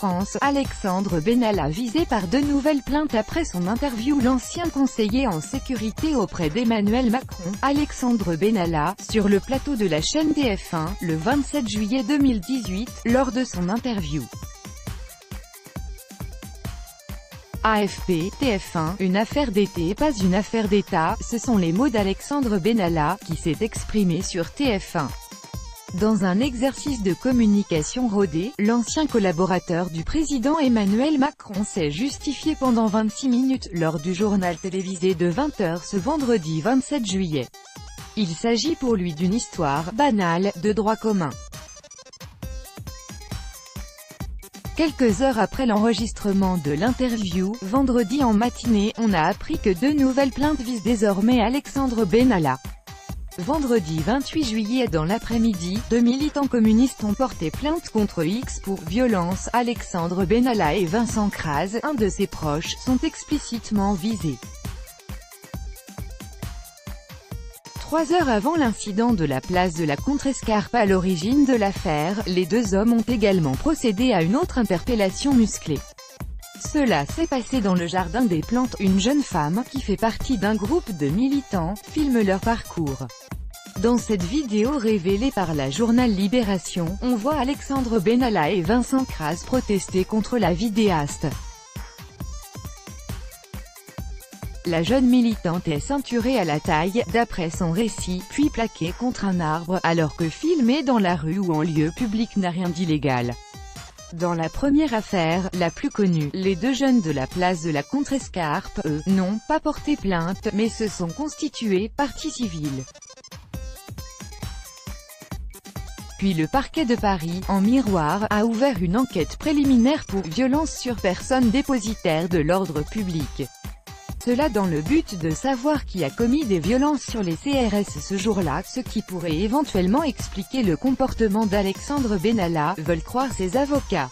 France, Alexandre Benalla visé par de nouvelles plaintes après son interview. L'ancien conseiller en sécurité auprès d'Emmanuel Macron, Alexandre Benalla, sur le plateau de la chaîne TF1, le 27 juillet 2018, lors de son interview. AFP, TF1, une affaire d'été pas une affaire d'État, ce sont les mots d'Alexandre Benalla, qui s'est exprimé sur TF1. Dans un exercice de communication rodé, l'ancien collaborateur du président Emmanuel Macron s'est justifié pendant 26 minutes, lors du journal télévisé de 20h ce vendredi 27 juillet. Il s'agit pour lui d'une histoire banale, de droit commun. Quelques heures après l'enregistrement de l'interview, vendredi en matinée, on a appris que de nouvelles plaintes visent désormais Alexandre Benalla. Vendredi 28 juillet dans l'après-midi, 2 militants communistes ont porté plainte contre X pour « violence ». Alexandre Benalla et Vincent Crase, un de ses proches, sont explicitement visés. 3 heures avant l'incident de la place de la Contrescarpe à l'origine de l'affaire, les deux hommes ont également procédé à une autre interpellation musclée. Cela s'est passé dans le jardin des plantes. Une jeune femme, qui fait partie d'un groupe de militants, filme leur parcours. Dans cette vidéo révélée par la journal Libération, on voit Alexandre Benalla et Vincent Crase protester contre la vidéaste. La jeune militante est ceinturée à la taille, d'après son récit, puis plaquée contre un arbre, alors que filmer dans la rue ou en lieu public n'a rien d'illégal. Dans la première affaire, la plus connue, les deux jeunes de la place de la Contrescarpe, eux, n'ont pas porté plainte, mais se sont constitués partie civile. Puis le parquet de Paris, en miroir, a ouvert une enquête préliminaire pour violence sur personne dépositaire de l'ordre public. Cela dans le but de savoir qui a commis des violences sur les CRS ce jour-là, ce qui pourrait éventuellement expliquer le comportement d'Alexandre Benalla, veulent croire ses avocats.